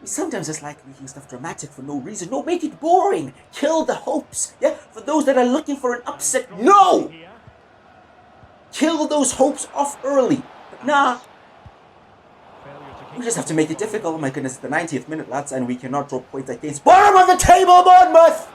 We sometimes just like making stuff dramatic for no reason. No, make it boring. Kill the hopes. Yeah, for those that are looking for an upset. No! Kill those hopes off early. But nah. We just have to make it difficult. Oh my goodness, the 90th minute, lads, and we cannot drop points against bottom of the table, Bournemouth!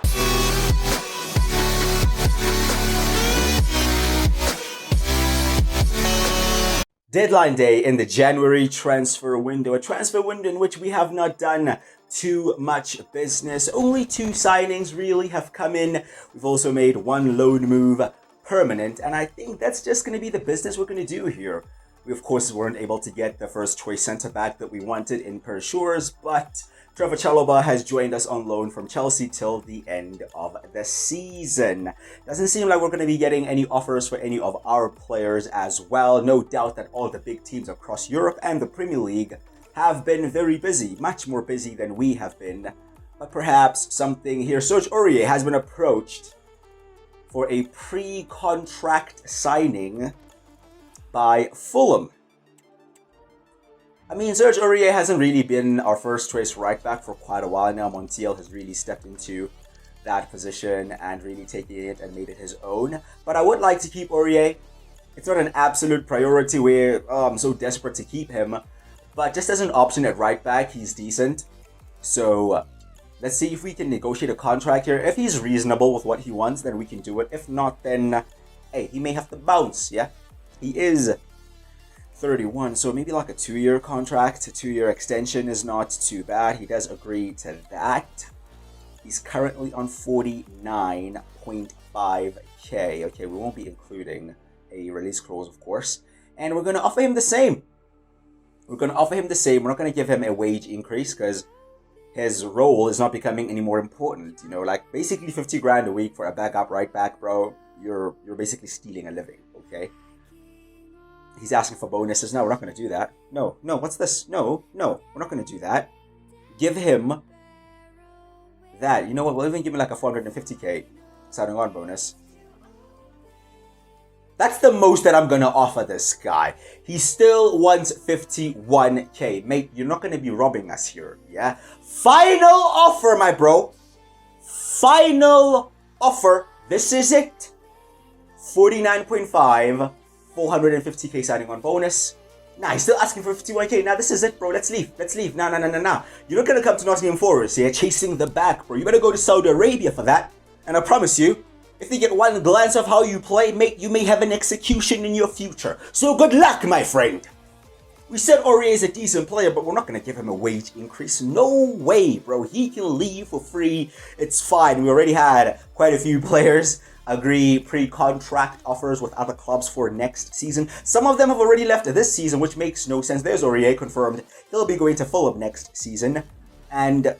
Deadline day in the January transfer window. A transfer window in which we have not done too much business. Only 2 signings really have come in. We've also made 1 loan move permanent. And I think that's just going to be the business we're going to do here. We, of course, weren't able to get the first choice centre-back that we wanted in Per Shores, but Trevor Chalobah has joined us on loan from Chelsea till the end of the season. Doesn't seem like we're going to be getting any offers for any of our players as well. No doubt that all the big teams across Europe and the Premier League have been very busy, much more busy than we have been. But perhaps something here. Serge Aurier has been approached for a pre-contract signing by Fulham. I mean, Serge Aurier hasn't really been our first choice right back for quite a while now. Marcel has really stepped into that position and really taken it and made it his own. But I would like to keep Aurier. It's not an absolute priority where I'm so desperate to keep him. But just as an option at right back, he's decent. So let's see if we can negotiate a contract here. If he's reasonable with what he wants, then we can do it. If not, then hey, he may have to bounce, yeah? He is 31, so maybe like a 2-year contract, a 2-year extension is not too bad. He does agree to that. He's currently on 49.5k. Okay, we won't be including a release clause, of course. And we're going to offer him the same. We're not going to give him a wage increase because his role is not becoming any more important. You know, like basically 50 grand a week for a backup right back, bro. You're basically stealing a living, okay? He's asking for bonuses. No, we're not going to do that. No, what's this? No, we're not going to do that. Give him that. You know what? We'll even give him like a 450k signing on bonus. That's the most that I'm going to offer this guy. He still wants 51k. Mate, you're not going to be robbing us here, yeah? Final offer, my bro. Final offer. This is it. 49.5. 450k signing on bonus. Nah, he's still asking for 51k. Nah, this is it, bro. Let's leave. Nah. You're not gonna come to Nottingham Forest here chasing the back, bro. You better go to Saudi Arabia for that. And I promise you, if they get one glance of how you play, mate, you may have an execution in your future. So good luck, my friend. We said Aurier is a decent player, but we're not gonna give him a wage increase. No way, bro. He can leave for free. It's fine. We already had quite a few players agree pre-contract offers with other clubs for next season. Some of them have already left this season, which makes no sense. There's Aurier confirmed. He'll be going to Fulham next season. And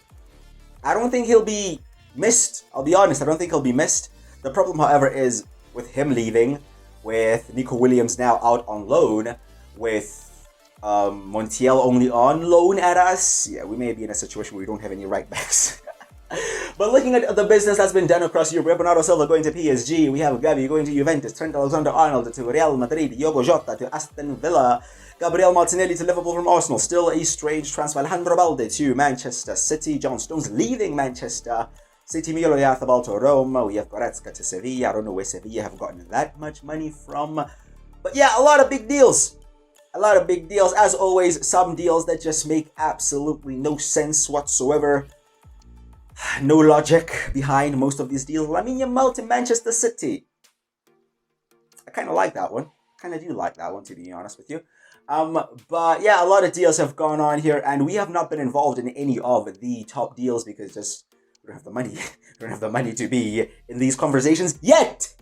I don't think he'll be missed. I'll be honest, I don't think he'll be missed. The problem, however, is with him leaving, with Nico Williams now out on loan, with Montiel only on loan at us. Yeah, we may be in a situation where we don't have any right backs. But looking at the business that's been done across Europe, Bernardo Silva going to PSG, we have Gavi going to Juventus, Trent Alexander-Arnold to Real Madrid, Diogo Jota to Aston Villa, Gabriel Martinelli to Liverpool from Arsenal, still a strange transfer, Alejandro Balde to Manchester City, John Stones leaving Manchester City, Milo Oyarzabal to Rome, we have Goretzka to Sevilla. I don't know where Sevilla have gotten that much money from, but yeah, a lot of big deals. As always, some deals that just make absolutely no sense whatsoever. No logic behind most of these deals. I mean, Yamal to Manchester City. I kind of like that one. Kind of do like that one, to be honest with you. But yeah, a lot of deals have gone on here, and we have not been involved in any of the top deals because just we don't have the money. We don't have the money to be in these conversations yet.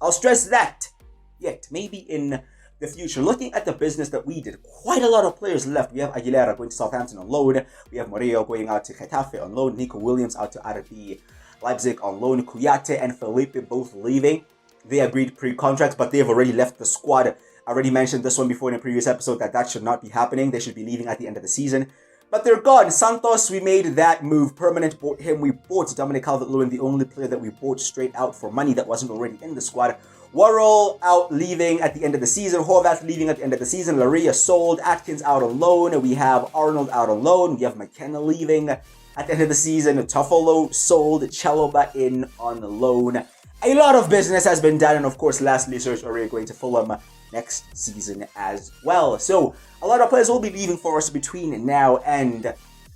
I'll stress that. Yet, maybe in the future. Looking at the business that we did, quite a lot of players left. We have Aguilera going to Southampton on loan. We have Murillo going out to Getafe on loan. Nico Williams out to RB Leipzig on loan. Kouyaté and Felipe both leaving. They agreed pre-contracts, but they have already left the squad. I already mentioned this one before in a previous episode that should not be happening. They should be leaving at the end of the season. But they're gone. Santos, we made that move permanent. Bought him. We bought Dominic Calvert-Lewin, the only player that we bought straight out for money that wasn't already in the squad. Worrell out leaving at the end of the season. Horvath leaving at the end of the season. Laria sold. Atkins out on loan. We have Arnold out on loan. We have McKenna leaving at the end of the season. Toffolo sold. Chalobah in on loan. A lot of business has been done. And of course, lastly, Serge Aurier going to Fulham next season as well. So a lot of players will be leaving for us between now and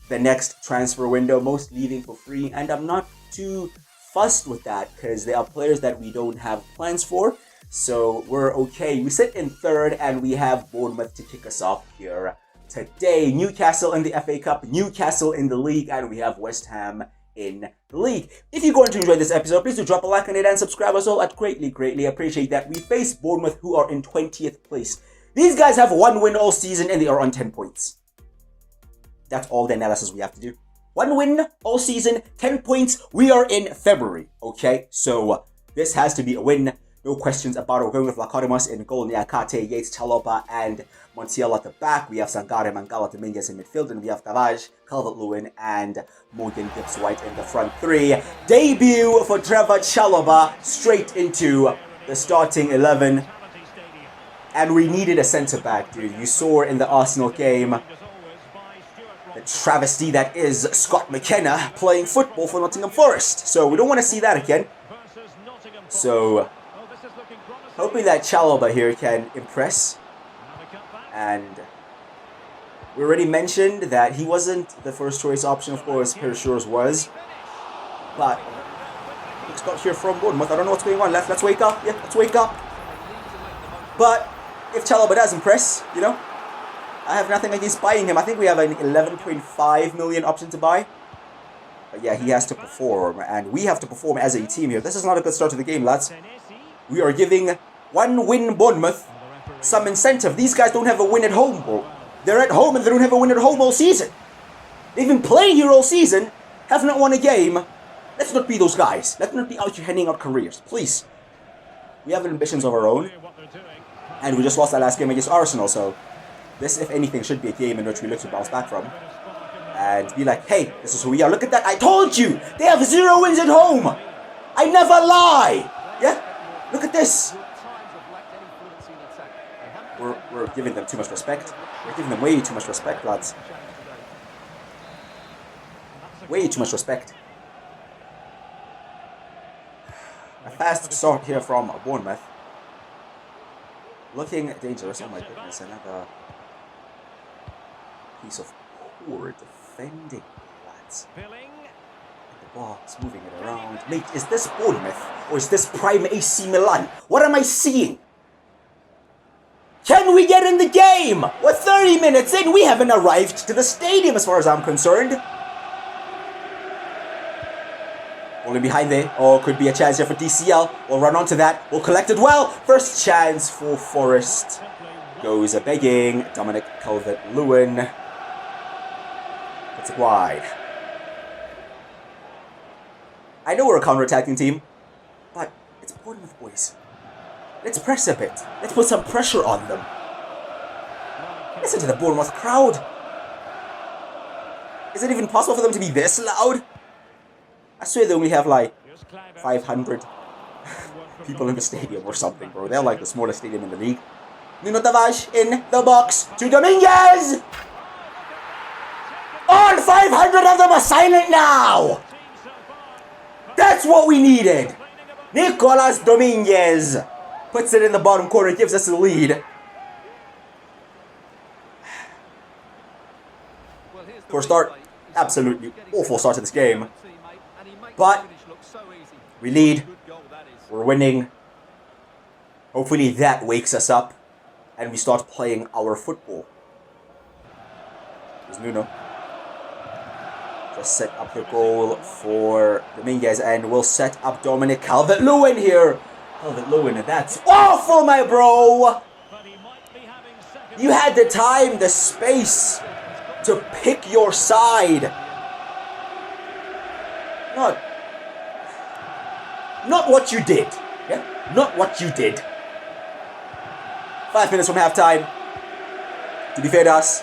the next transfer window. Most leaving for free. And I'm not too fussed with that because they are players that we don't have plans for, so we're okay. We sit in third and we have Bournemouth to kick us off here today. Newcastle in the FA Cup, Newcastle in the league, and we have West Ham in the league. If you're going to enjoy this episode, please do drop a like on it and subscribe us all. I'd greatly appreciate that. We face Bournemouth, who are in 20th place. These guys have 1 win all season and they are on 10 points. That's all the analysis we have to do. 1 win all season, 10 points. We are in February, okay? So this has to be a win. No questions about it. We're going with Lacodemus in goal, Niakate, Yates, Chalobah, and Marcel at the back. We have Sangare, Mangala, Dominguez in midfield, and we have Tavares, Calvert-Lewin, and Morgan Gibbs-White in the front three. Debut for Trevor Chalobah, straight into the starting 11. And we needed a centre-back, dude. You saw in the Arsenal game the travesty that is Scott McKenna playing football for Nottingham Forest. So we don't want to see that again. So hoping that Chalobah here can impress. And we already mentioned that he wasn't the first choice option. Of course, Perishores was. But looks got here from Bournemouth. I don't know what's going on. Let's wake up. Yeah, let's wake up. But if Chalobah does impress, you know, I have nothing against buying him. I think we have an 11.5 million option to buy. But yeah, he has to perform. And we have to perform as a team here. This is not a good start to the game, lads. We are giving 1 win Bournemouth some incentive. These guys don't have a win at home, bro. They're at home and they don't have a win at home all season. They've been playing here all season, have not won a game. Let's not be those guys. Let's not be out here handing out careers, please. We have ambitions of our own. And we just lost that last game against Arsenal, so this, if anything, should be a game in which we look to bounce back from. And be like, hey, this is who we are. Look at that. I told you. They have 0 wins at home. I never lie. Yeah? Look at this. We're giving them too much respect. We're giving them way too much respect, lads. Way too much respect. A fast start here from Bournemouth. Looking dangerous. Oh my goodness. Another piece of poor defending, lads. In the box, moving it around. Mate, is this Bournemouth or is this prime AC Milan? What am I seeing? Can we get in the game? We're 30 minutes in. We haven't arrived to the stadium as far as I'm concerned. Only behind there. Oh, could be a chance here for DCL. We'll run onto that. We'll collect it well. First chance for Forest. Goes a begging. Dominic Calvert-Lewin. It's wide. I know we're a counter-attacking team, but it's Bournemouth, boys. Let's press a bit. Let's put some pressure on them. Listen to the Bournemouth crowd. Is it even possible for them to be this loud? I swear they only have like 500 people in the stadium or something, bro. They're like the smallest stadium in the league. Nuno Tavares in the box to Dominguez. All 500 of them are silent now. That's what we needed. Nicolas Dominguez puts it in the bottom corner, gives us the lead. For a start, absolutely awful start to this game. But we lead. We're winning. Hopefully that wakes us up and we start playing our football. Here's Nuno. Just set up the goal for Dominguez and we'll set up Dominic Calvert-Lewin here. Calvert-Lewin, that's awful, my bro. You had the time, the space to pick your side. Not what you did. Yeah? Not what you did. 5 minutes from halftime. To be fair to us,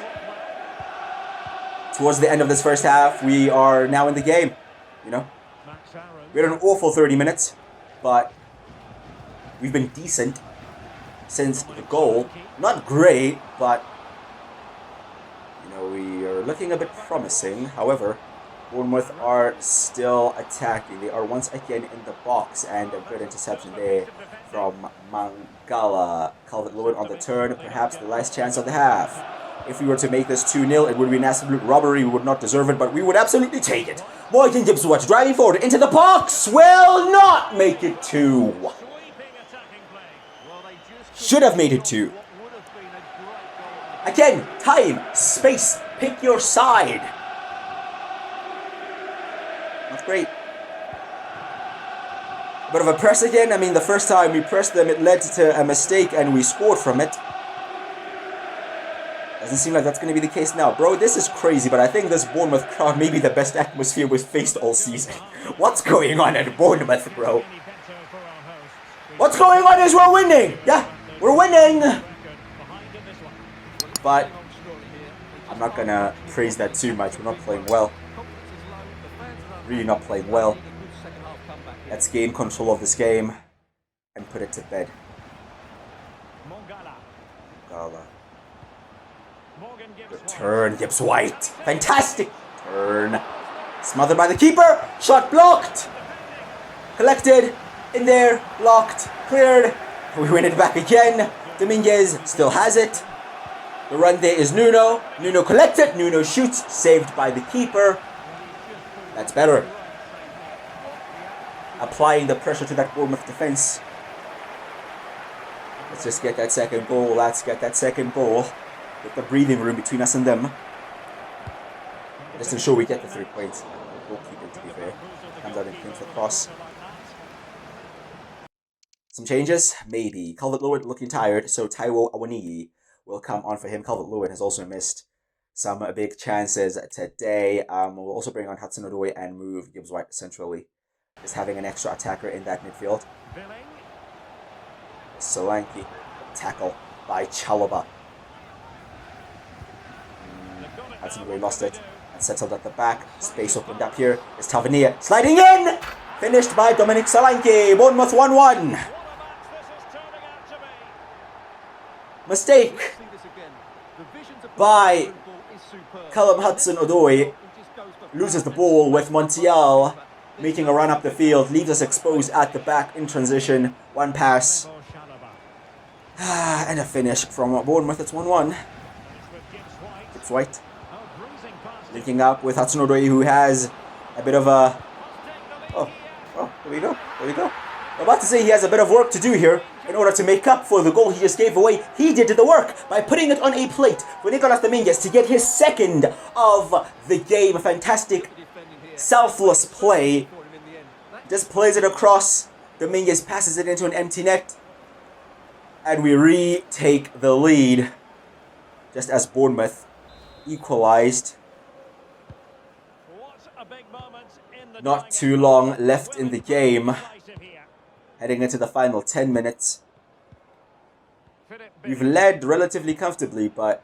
towards the end of this first half, we are now in the game. You know? We had an awful 30 minutes, but We've been decent since the goal. Not great, but we are looking a bit promising. However, Bournemouth are still attacking. They are once again in the box, and a good interception there from Mangala. Calvert-Lewin on the turn, perhaps the last chance of the half. If we were to make this 2-0, it would be an absolute robbery. We would not deserve it, but we would absolutely take it. Morgan Gibbs-White driving forward into the box. Will not make it 2. Should have made it 2. Again, time, space, pick your side. Not great. A bit of a press again. I mean, the first time we pressed them, it led to a mistake and we scored from it. Doesn't seem like that's going to be the case now. Bro, this is crazy, but I think this Bournemouth crowd may be the best atmosphere we've faced all season. What's going on at Bournemouth, bro? What's going on is we're winning. Yeah, we're winning. But I'm not going to praise that too much. We're not playing well. Really not playing well. Let's gain control of this game and put it to bed. Mangala. Good turn, Gibbs-White. Fantastic turn. Smothered by the keeper. Shot blocked. Collected. In there. Blocked. Cleared. We win it back again. Dominguez still has it. The run there is Nuno. Nuno collected. Nuno shoots. Saved by the keeper. That's better. Applying the pressure to that Bournemouth defense. Let's just get that second goal. Let's get that second goal. With the breathing room between us and them. Just to ensure we get the 3 points. Goalkeeping, to be fair. Comes out and cleans the cross. Some changes? Maybe. Calvert-Lewin looking tired, so Taiwo Awoniyi will come on for him. Calvert-Lewin has also missed some big chances today. We'll also bring on Hudson-Odoi and move Gibbs-White centrally. Just having an extra attacker in that midfield. Solanke. Tackle by Chalobah. Hudson-Odoi lost it and settled at the back. Space opened up here. It's Tavernier sliding in! Finished by Dominic Solanke. Bournemouth 1-1. Mistake by Callum Hudson-Odoi. Loses the ball with Montiel making a run up the field. Leaves us exposed at the back in transition. One pass. And a finish from Bournemouth. It's 1-1. Gibbs-White linking up with Hudson-Odoi, who has a bit of a... Oh, there we go. I'm about to say he has a bit of work to do here in order to make up for the goal he just gave away. He did the work by putting it on a plate for Nicolas Dominguez to get his second of the game. A fantastic, selfless play. Just plays it across. Dominguez passes it into an empty net. And we retake the lead. Just as Bournemouth equalized. Not too long left in the game. Heading into the final 10 minutes. We've led relatively comfortably, but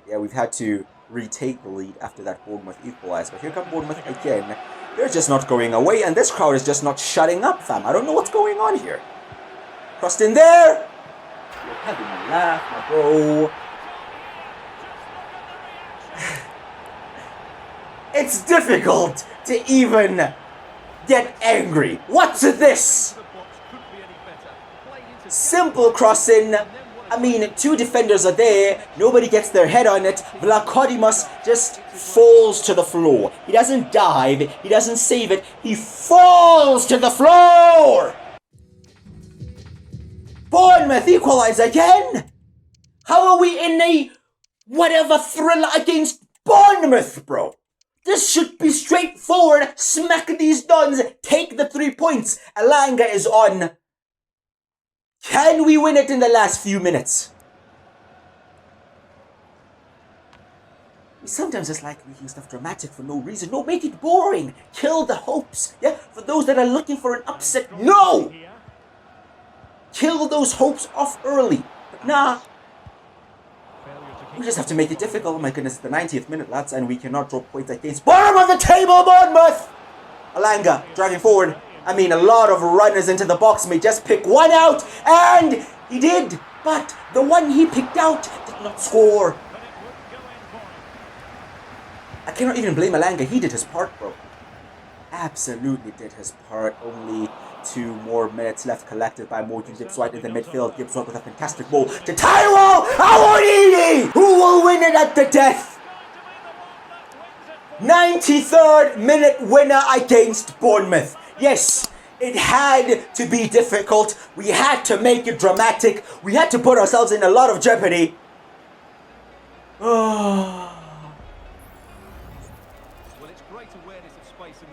yeah, we've had to retake the lead after that Bournemouth equalized. But here come Bournemouth again. They're just not going away, and this crowd is just not shutting up, fam. I don't know what's going on here. Crossed in there. You're having a laugh, my bro. It's difficult to even get angry. What's this? Simple crossing. I mean, two defenders are there. Nobody gets their head on it. Vlachodimos just falls to the floor. He doesn't dive. He doesn't save it. He falls to the floor. Bournemouth equalize again. How are we in a whatever thriller against Bournemouth, bro? This should be straightforward. Smack these dons. Take the 3 points. Alanga is on. Can we win it in the last few minutes? We sometimes just like making stuff dramatic for no reason. No, make it boring. Kill the hopes. Yeah, for those that are looking for an upset. No! Kill those hopes off early. But nah. We just have to make it difficult. Oh my goodness, the 90th minute, lads, and we cannot drop points against bottom of the table, Bournemouth! Alanga driving forward. I mean, a lot of runners into the box may just pick one out, and he did, but the one he picked out did not score. I cannot even blame Alanga. He did his part, bro. Absolutely did his part. Only 2 more minutes left, collected by Morgan Gibbs White in the midfield. Gibbs White with a fantastic ball to Taiwo Awoniyi, who will win it at the death. 93rd minute winner against Bournemouth. Yes, it had to be difficult. We had to make it dramatic. We had to put ourselves in a lot of jeopardy.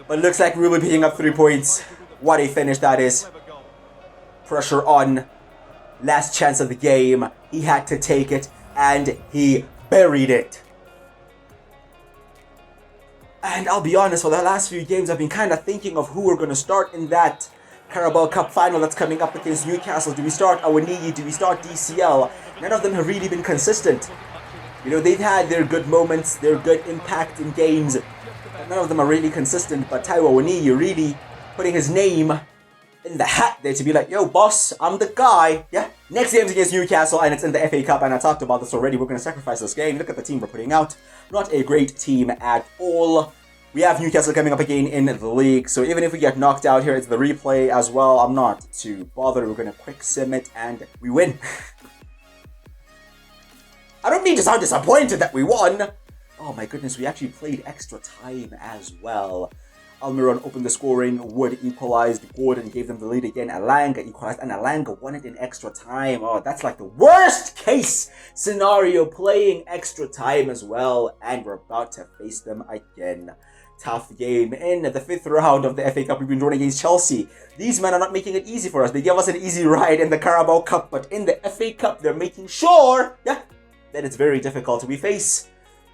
But looks like we will be picking up 3 points. What a finish that is. Pressure on. Last chance of the game. He had to take it, and he buried it. And I'll be honest, for the last few games, I've been kind of thinking of who we're going to start in that Carabao Cup final that's coming up against Newcastle. Do we start Awoniyi? Do we start DCL? None of them have really been consistent. You know, they've had their good moments, their good impact in games, but none of them are really consistent. But Taiwo Awoniyi really putting his name in the hat there to be like, yo, boss, I'm the guy. Yeah. Next game's against Newcastle, and it's in the FA Cup, and I talked about this already. We're going to sacrifice this game. Look at the team we're putting out. Not a great team at all. We have Newcastle coming up again in the league, so even if we get knocked out here, it's the replay as well. I'm not too bothered. We're going to quick sim it, and we win. I don't mean to sound disappointed that we won. Oh my goodness, we actually played extra time as well. Almiron opened the scoring, Wood equalized, Gordon gave them the lead again, Alanga equalized, and Alanga won it in extra time. Oh, that's like the worst case scenario, playing extra time as well, and we're about to face them again. Tough game in the 5th round of the FA Cup. We've been drawn against Chelsea. These men are not making it easy for us. They gave us an easy ride in the Carabao Cup, but in the FA Cup, they're making sure, that it's very difficult. We face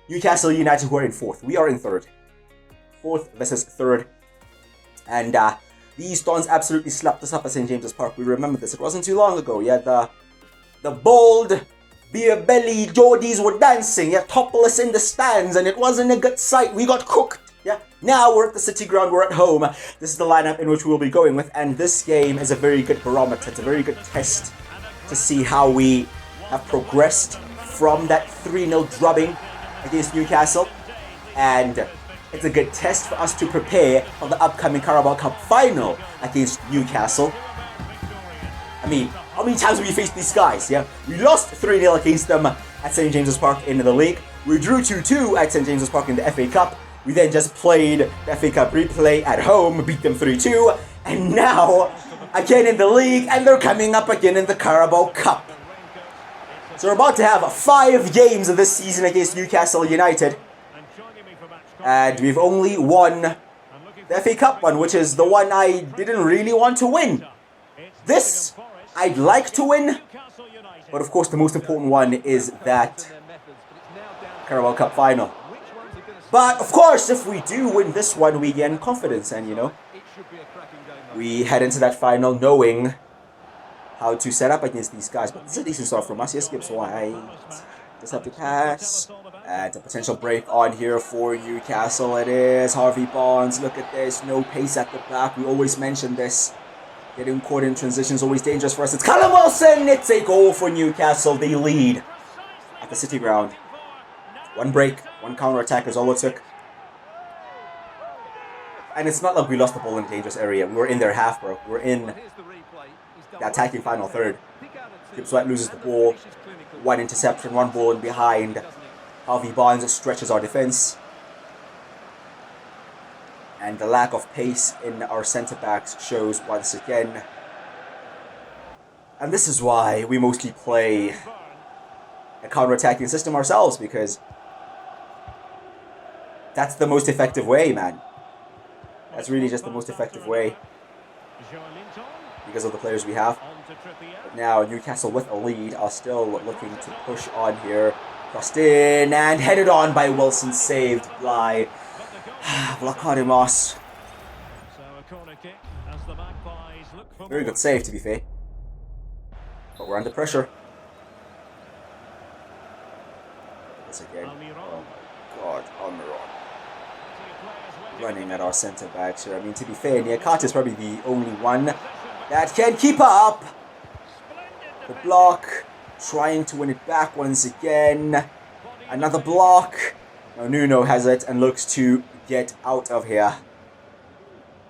Newcastle United, who are in 4th. We are in 3rd. 4th versus 3rd, and these Dons absolutely slapped us up at St. James's Park. We remember this. It wasn't too long ago. Yeah, the bold beer belly Geordies were dancing, yeah, topless in the stands, and it wasn't a good sight. We got cooked. Yeah. Now we're at the City Ground. We're at home. This is the lineup in which we will be going with, and this game is a very good barometer. It's a very good test to see how we have progressed from that 3-0 drubbing against Newcastle, and it's a good test for us to prepare for the upcoming Carabao Cup final against Newcastle. I mean, how many times have we faced these guys? Yeah, we lost 3-0 against them at St. James's Park in the league. We drew 2-2 at St. James's Park in the FA Cup. We then just played the FA Cup replay at home, beat them 3-2, and now again in the league, and they're coming up again in the Carabao Cup. So we're about to have 5 games of this season against Newcastle United. And we've only won the FA Cup one, which is the one I didn't really want to win. This, I'd like to win. But of course, the most important one is that Carabao Cup final. But of course, if we do win this one, we gain confidence. And, you know, we head into that final knowing how to set up against these guys. But it's a decent start from us. Yes, Gibbs White. Just have to pass. And a potential break on here for Newcastle. It is Harvey Barnes. Look at this. No pace at the back. We always mention this. Getting caught in transition is always dangerous for us. It's Callum Wilson. It's a goal for Newcastle. They lead at the City Ground. One break, one counter-attack is all it took. And it's not like we lost the ball in a dangerous area. We were in their half, bro. We were in the attacking final third. Gibbs White loses the ball. One interception, one ball in behind. Harvey Barnes stretches our defense. And the lack of pace in our centre-backs shows once again. And this is why we mostly play a counter-attacking system ourselves, because that's the most effective way, man. That's really just the most effective way because of the players we have. But now Newcastle with a lead are still looking to push on here. Crossed in and headed on by Wilson, saved by Vlachodimos. Very good save, to be fair. But we're under pressure. This again. Oh my god, Almiron. running at our centre backs here. I mean, to be fair, Niakate is probably the only one that can keep up. The block, trying to win it back once again. Another block. Now Nuno has it and looks to get out of here.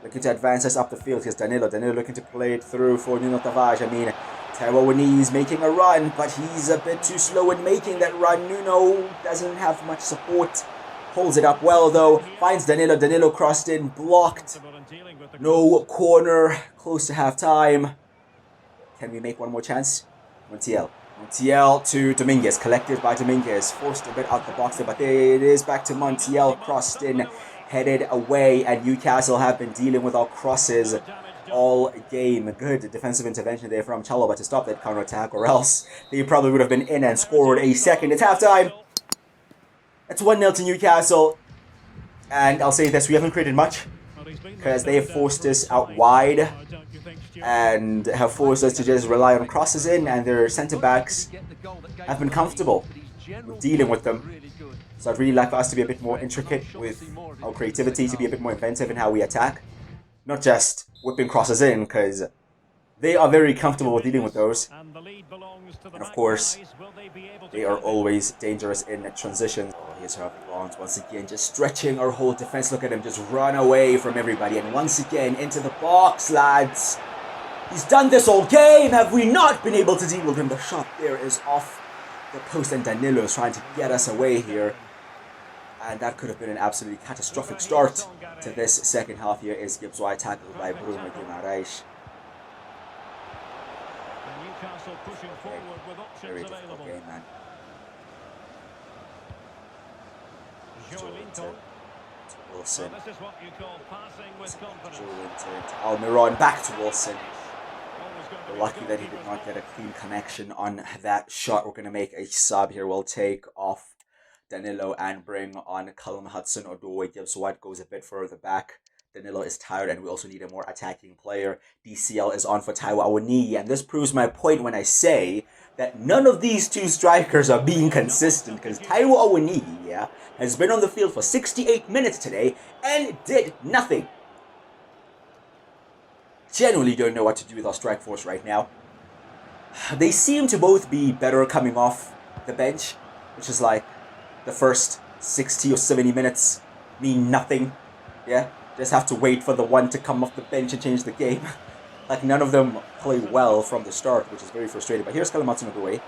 Looking to advance us up the field. Here's Danilo. Danilo looking to play it through for Nuno Tavares. I mean, Taiwo Awoniyi is making a run, but he's a bit too slow in making that run. Nuno doesn't have much support. Holds it up well though. Finds Danilo. Danilo crossed in. Blocked. No corner. Close to half time. Can we make one more chance? Montiel. Montiel to Dominguez. Collected by Dominguez. Forced a bit out the box there, but there it is. Back to Montiel. Crossed in. Headed away. And Newcastle have been dealing with our crosses all game. Good defensive intervention there from Chalobah to stop that counter-attack, or else they probably would have been in and scored a second. It's halftime. It's 1-0 to Newcastle. And I'll say this, we haven't created much because they have forced us out wide and have forced us to just rely on crosses in, and their centre-backs have been comfortable with dealing with them. So I'd really like for us to be a bit more intricate with our creativity, to be a bit more inventive in how we attack. Not just whipping crosses in, because they are very comfortable with dealing with those. And of course, they are always dangerous in transitions. Oh, here's Harvey Barnes once again, just stretching our whole defense. Look at him, just run away from everybody. And once again, into the box, lads. He's done this all game. Have we not been able to deal with him? The shot there is off the post, and Danilo is trying to get us away here. And that could have been an absolutely catastrophic start to this second half. Here is Gibbs White, tackled by Bruno Guimaraes. Very difficult game, man. Joelinton to Wilson. Joelinton to Almiron, back to Wilson. We're lucky that he did not get a clean connection on that shot. We're going to make a sub here. We'll take off Danilo and bring on Callum Hudson-Odoi. Gibbs White goes a bit further back. Danilo is tired, and we also need a more attacking player. DCL is on for Taiwo Awoniyi, and this proves my point when I say that none of these two strikers are being consistent, because Taiwo Awoniyi, has been on the field for 68 minutes today and did nothing. Genuinely don't know what to do with our strike force right now. They seem to both be better coming off the bench, which is like the first 60 or 70 minutes mean nothing. Yeah, just have to wait for the one to come off the bench and change the game. Like, none of them play well from the start, which is very frustrating. But here's Callum Hudson-Odoi,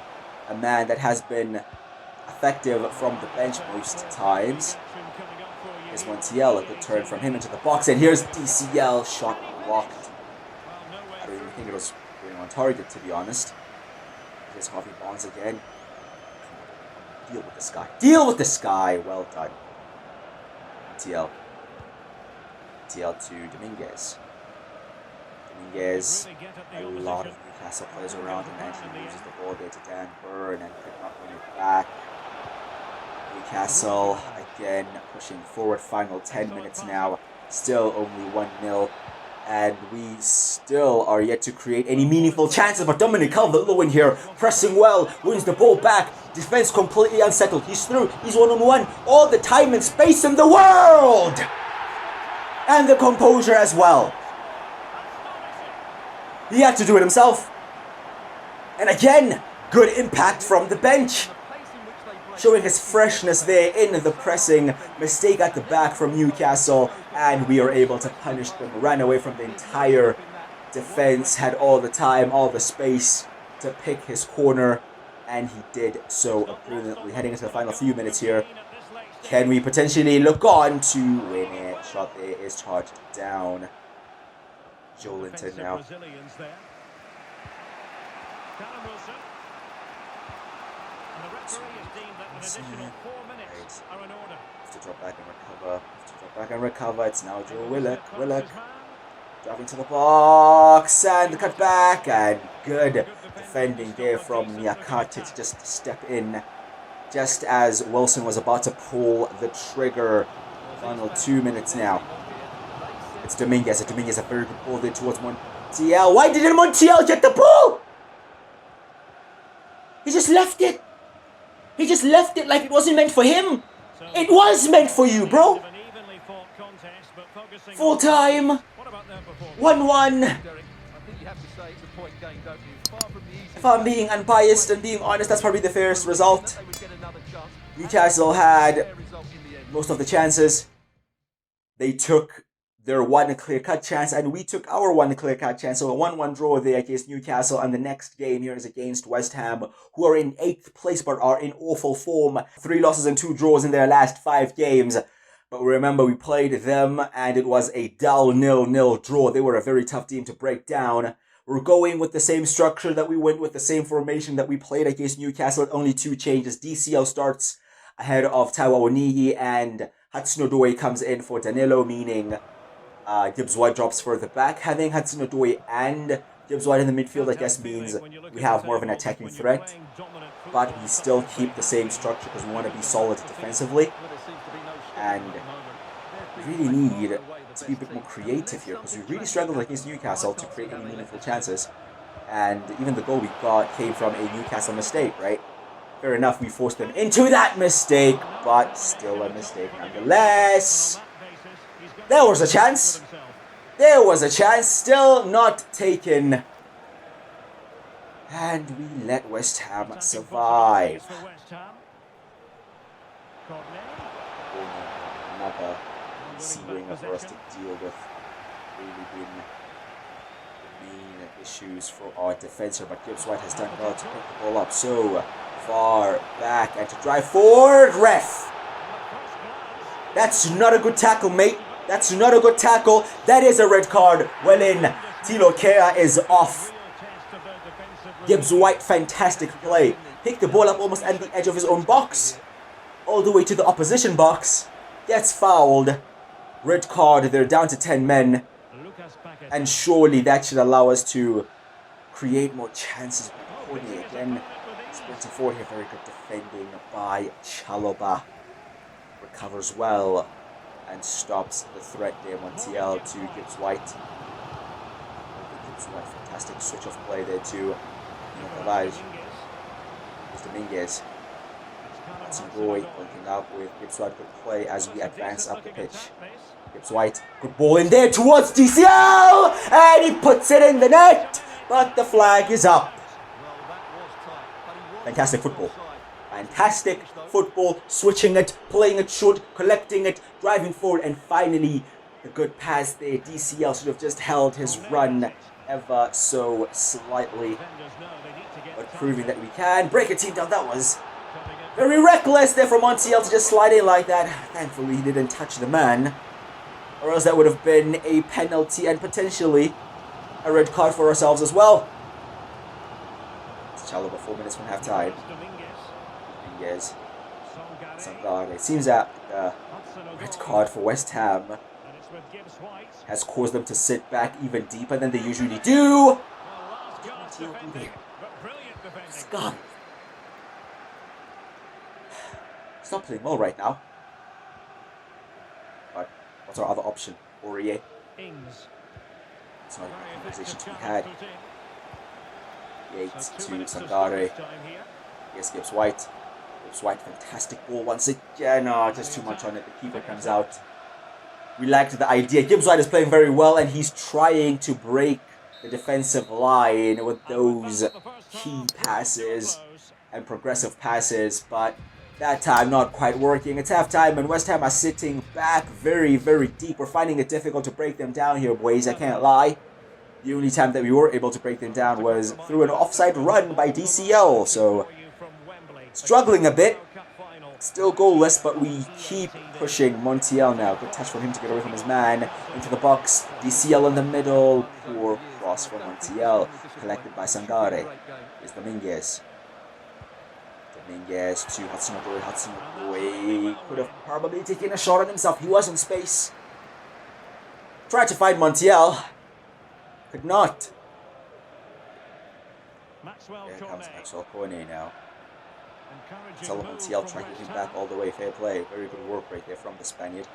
a man that has been effective from the bench most times. Here's Montiel, a good turn from him into the box, and here's DCL, shot blocked. I don't even think it was going on target, to be honest. Here's Harvey Barnes again. Deal with this guy. Deal with this guy. Well done. TL to Dominguez. Dominguez, a lot of Newcastle players around him, and he loses the ball there to Dan Burn and could not win it back. Newcastle again pushing forward. Final 10 minutes now. Still only 1-0. And we still are yet to create any meaningful chances. But Dominic Calvert-Lewin here, pressing well, wins the ball back. Defense completely unsettled. He's through. He's one-on-one. All the time and space in the world. And the composure as well. He had to do it himself. And again, good impact from the bench. Showing his freshness there in the pressing. Mistake at the back from Newcastle. And we are able to punish them. Ran away from the entire defense. Had all the time, all the space to pick his corner. And he did so brilliantly. Heading into the final few minutes here. Can we potentially look on to win it? Shot there is charged down. Joelinton now. Have to drop back and recover. It's now Joe Willock. Driving to the box and cut back, and good defending there from Niakate to just step in just as Wilson was about to pull the trigger. Final 2 minutes now. It's Dominguez. Dominguez a very good ball there towards Montiel. Why didn't Montiel get the ball? He just left it. He just left it like it wasn't meant for him. It was meant for you, bro. Full time. 1-1. If I'm being unbiased and being honest, that's probably the fairest result. Newcastle had most of the chances. They took their one clear-cut chance, and we took our one clear-cut chance. So a 1-1 draw there against Newcastle, and the next game here is against West Ham, who are in 8th place but are in awful form. 3 losses and 2 draws in their last 5 games. But remember, we played them, and it was a dull 0-0 draw. They were a very tough team to break down. We're going with the same structure that we went with, the same formation that we played against Newcastle. Only 2 changes. DCL starts ahead of Taiwo Awoniyi, and Hudson-Odoi comes in for Danilo, meaning Gibbs-White drops further back. Having Hudson-Odoi and Gibbs-White in the midfield, I guess, means we have more of an attacking threat. But we still keep the same structure because we want to be solid defensively. And we really need to be a bit more creative here because we really struggled against Newcastle to create any meaningful chances. And even the goal we got came from a Newcastle mistake, right? Fair enough, we forced them into that mistake, but still a mistake nonetheless. There was a chance. There was a chance, still not taken. And we let West Ham survive. Another easy winger for us to deal with. Really been the main issues for our defense here, but Gibbs-White has done well to pick the ball up so far back and to drive forward. Ref! That's not a good tackle, mate. That's not a good tackle. That is a red card. Well in. Tilo Kea is off. Gibbs-White, fantastic play. Picked the ball up almost at the edge of his own box. All the way to the opposition box. Gets fouled. Red card. They're down to 10 men. And surely that should allow us to create more chances. Courtney again. Sprinting forward here. Very good defending by Chalobah. Recovers well. And stops the threat there. Marcel to Gibbs-White. Gibbs-White, fantastic switch of play there to Carabao. Dominguez. Roy linking up with Gibbs-White. Good play as we advance up the pitch. Gibbs-White, good ball in there towards DCL! And he puts it in the net! But the flag is up. Fantastic football. Fantastic football, switching it, playing it short, collecting it, driving forward, and finally the good pass there. DCL should have just held his run ever so slightly, but proving that we can break a team down. That was very reckless there from Marcel to just slide in like that. Thankfully he didn't touch the man, or else that would have been a penalty and potentially a red card for ourselves as well. It's Chalobah, 4 minutes from half time. Dominguez. Sangare. It seems that the red card for West Ham has caused them to sit back even deeper than they usually do. Scott. It's not playing well right now. But what's our other option? Aurier. It's not a conversation to be had. Yates to Sangare. Yes, Gibbs-White. Gibbs-White, fantastic ball once again. Oh, just too much on it. The keeper comes out. We liked the idea. Gibbs-White is playing very well, and he's trying to break the defensive line with those key passes and progressive passes, but that time not quite working. It's half time, and West Ham are sitting back very, very deep. We're finding it difficult to break them down here, boys. I can't lie. The only time that we were able to break them down was through an offside run by DCL, so struggling a bit. Still goalless, but we keep pushing. Montiel now. Good touch for him to get away from his man. Into the box. DCL in the middle. Poor cross from Montiel. Collected by Sangare. Here's Dominguez. Dominguez to Hudson-Odoi. Hudson-Odoi could have probably taken a shot on himself. He was in space. Tried to find Montiel. Could not. Here comes Maxwell Cornet now. Montiel trying to get him back all the way. Fair play. Very good work right there from the Spaniard.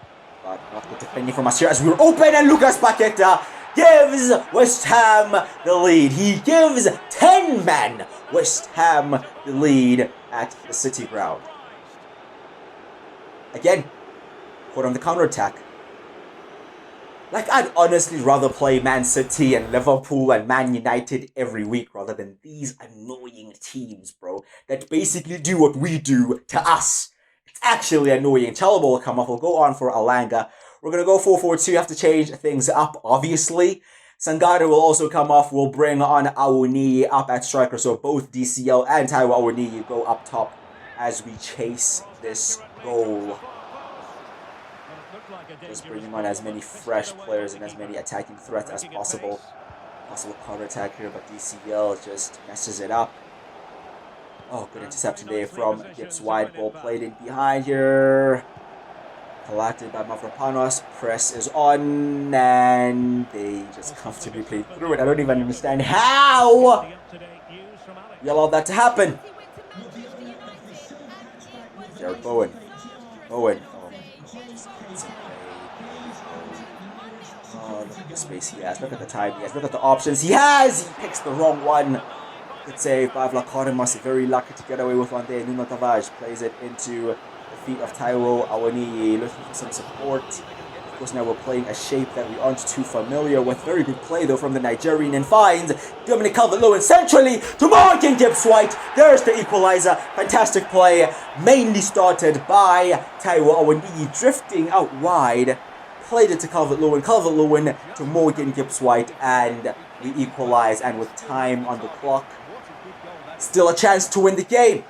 But not good defending from us here as we're open, and Lucas Paqueta gives West Ham the lead. He gives 10-man West Ham the lead at the City ground. Again, caught on the counter-attack. Like, I'd honestly rather play Man City and Liverpool and Man United every week rather than these annoying teams, bro, that basically do what we do to us. It's actually annoying. Chalobah will come off. We'll go on for Alanga. We're going to go 4-4-2. You have to change things up, obviously. Sangare will also come off. We'll bring on Awuni up at striker. So both DCL and Taiwo Awuni go up top as we chase this goal. Just bringing on as many fresh players and as many attacking threats as possible. Possible counter attack here, but DCL just messes it up. Oh, good interception there from Gibbs White. Ball played in behind here. Collected by Mavropanos. Press is on, and they just comfortably played through it. I don't even understand how you allowed that to happen. Jared Bowen. Bowen. Oh my god, just gets away. Oh, look at the space he has. Look at the time he has. Look at the options he has. He picks the wrong one. Good save by Vlachodimos. Very lucky to get away with one there. Nuno Tavares plays it into the feet of Taiwo Awoniyi, looking for some support. Of course, now we're playing a shape that we aren't too familiar with. Very good play though from the Nigerian, and finds Dominic Calvert-Lewin centrally to Morgan Gibbs-White. There's the equalizer. Fantastic play, mainly started by Taiwo Awoniyi, drifting out wide. Played it to Calvert-Lewin. Calvert-Lewin to Morgan Gibbs-White, and we equalize. And with time on the clock, still a chance to win the game.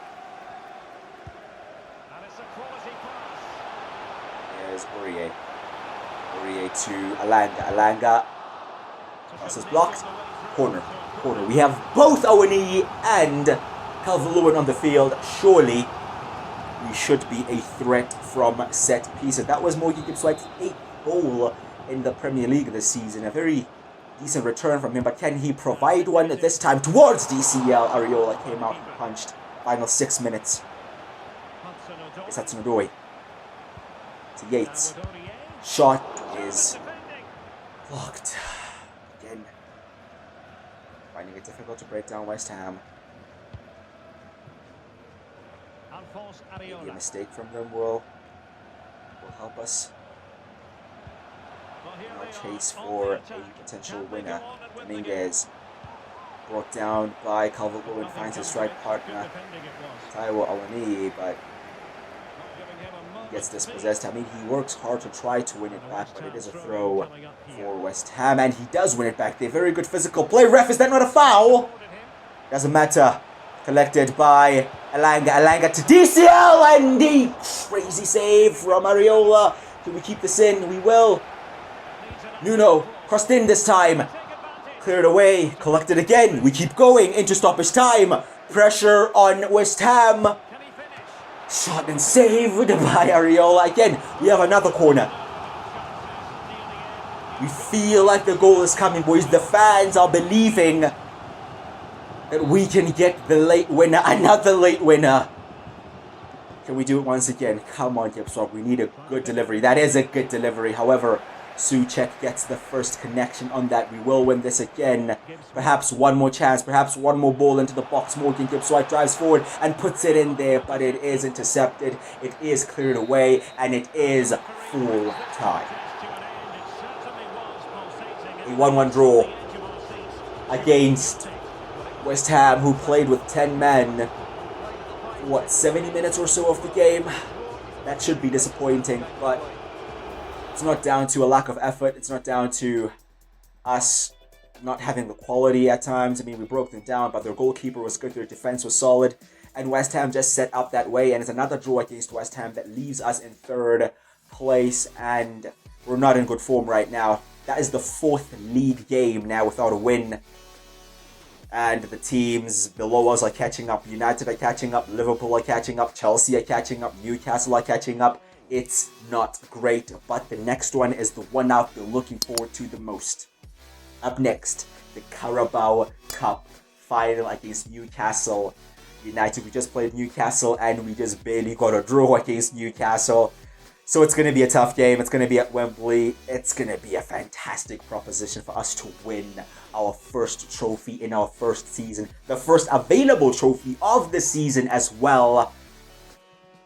There's Aurier. Aurier to Alanga. Alanga. Pass is blocked. Corner. Corner. We have both Awoniyi and Calvert-Lewin on the field. Surely we should be a threat from set pieces. That was Morgan Gibbs-White's 8th goal in the Premier League this season. A very decent return from him, but can he provide one this time towards DCL? Areola came out and punched. Final 6 minutes. It's Hudson-Odoi to Yates. Shot is blocked. Again, finding it difficult to break down West Ham. Maybe a mistake from them will help us. Now chase for a potential winner. Dominguez brought down by Calvert-Lewin, finds his strike partner Taiwo Awoniyi, but gets dispossessed. I mean, he works hard to try to win it back, but it is a throw for West Ham, and he does win it back. They're very good physical play. Ref, is that not a foul? Doesn't matter. Collected by Alanga. Alanga to DCL, and the crazy save from Areola. Can we keep this in? We will. Nuno crossed in this time. Cleared away. Collected again. We keep going into stoppage time. Pressure on West Ham. Shot and saved by Areola. Again, we have another corner. We feel like the goal is coming, boys. The fans are believing that we can get the late winner. Another late winner. Can we do it once again? Come on, Gibbs-White. We need a good delivery. That is a good delivery. However, Souček gets the first connection on that. We will win this again. Perhaps one more chance. Perhaps one more ball into the box. Morgan Gibbs-White drives forward and puts it in there, but it is intercepted. It is cleared away, and it is full time. A 1-1 draw against West Ham, who played with 10 men. What, 70 minutes or so of the game? That should be disappointing, but it's not down to a lack of effort. It's not down to us not having the quality at times. I mean, we broke them down, but their goalkeeper was good. Their defense was solid. And West Ham just set up that way. And it's another draw against West Ham that leaves us in 3rd place. And we're not in good form right now. That is the 4th league game now without a win. And the teams below us are catching up. United are catching up. Liverpool are catching up. Chelsea are catching up. Newcastle are catching up. It's not great, but the next one is the one I've been looking forward to the most. Up next, the Carabao Cup final against Newcastle United. We just played Newcastle and we just barely got a draw against Newcastle. So it's going to be a tough game. It's going to be at Wembley. It's going to be a fantastic proposition for us to win our first trophy in our first season. The first available trophy of the season as well.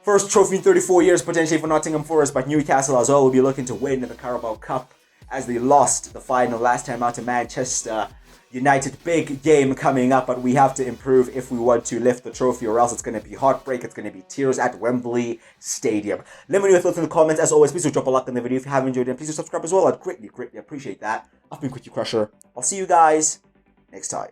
First trophy in 34 years potentially for Nottingham Forest, but Newcastle as well will be looking to win the Carabao Cup. as they lost the final last time out to Manchester United. Big game coming up, but we have to improve if we want to lift the trophy, or else it's going to be heartbreak. It's going to be tears at Wembley Stadium. Let me know your thoughts in the comments. As always, please do drop a like on the video if you have enjoyed it. Please do subscribe as well. I'd greatly appreciate that. I've been Quickie Crusher. I'll see you guys next time.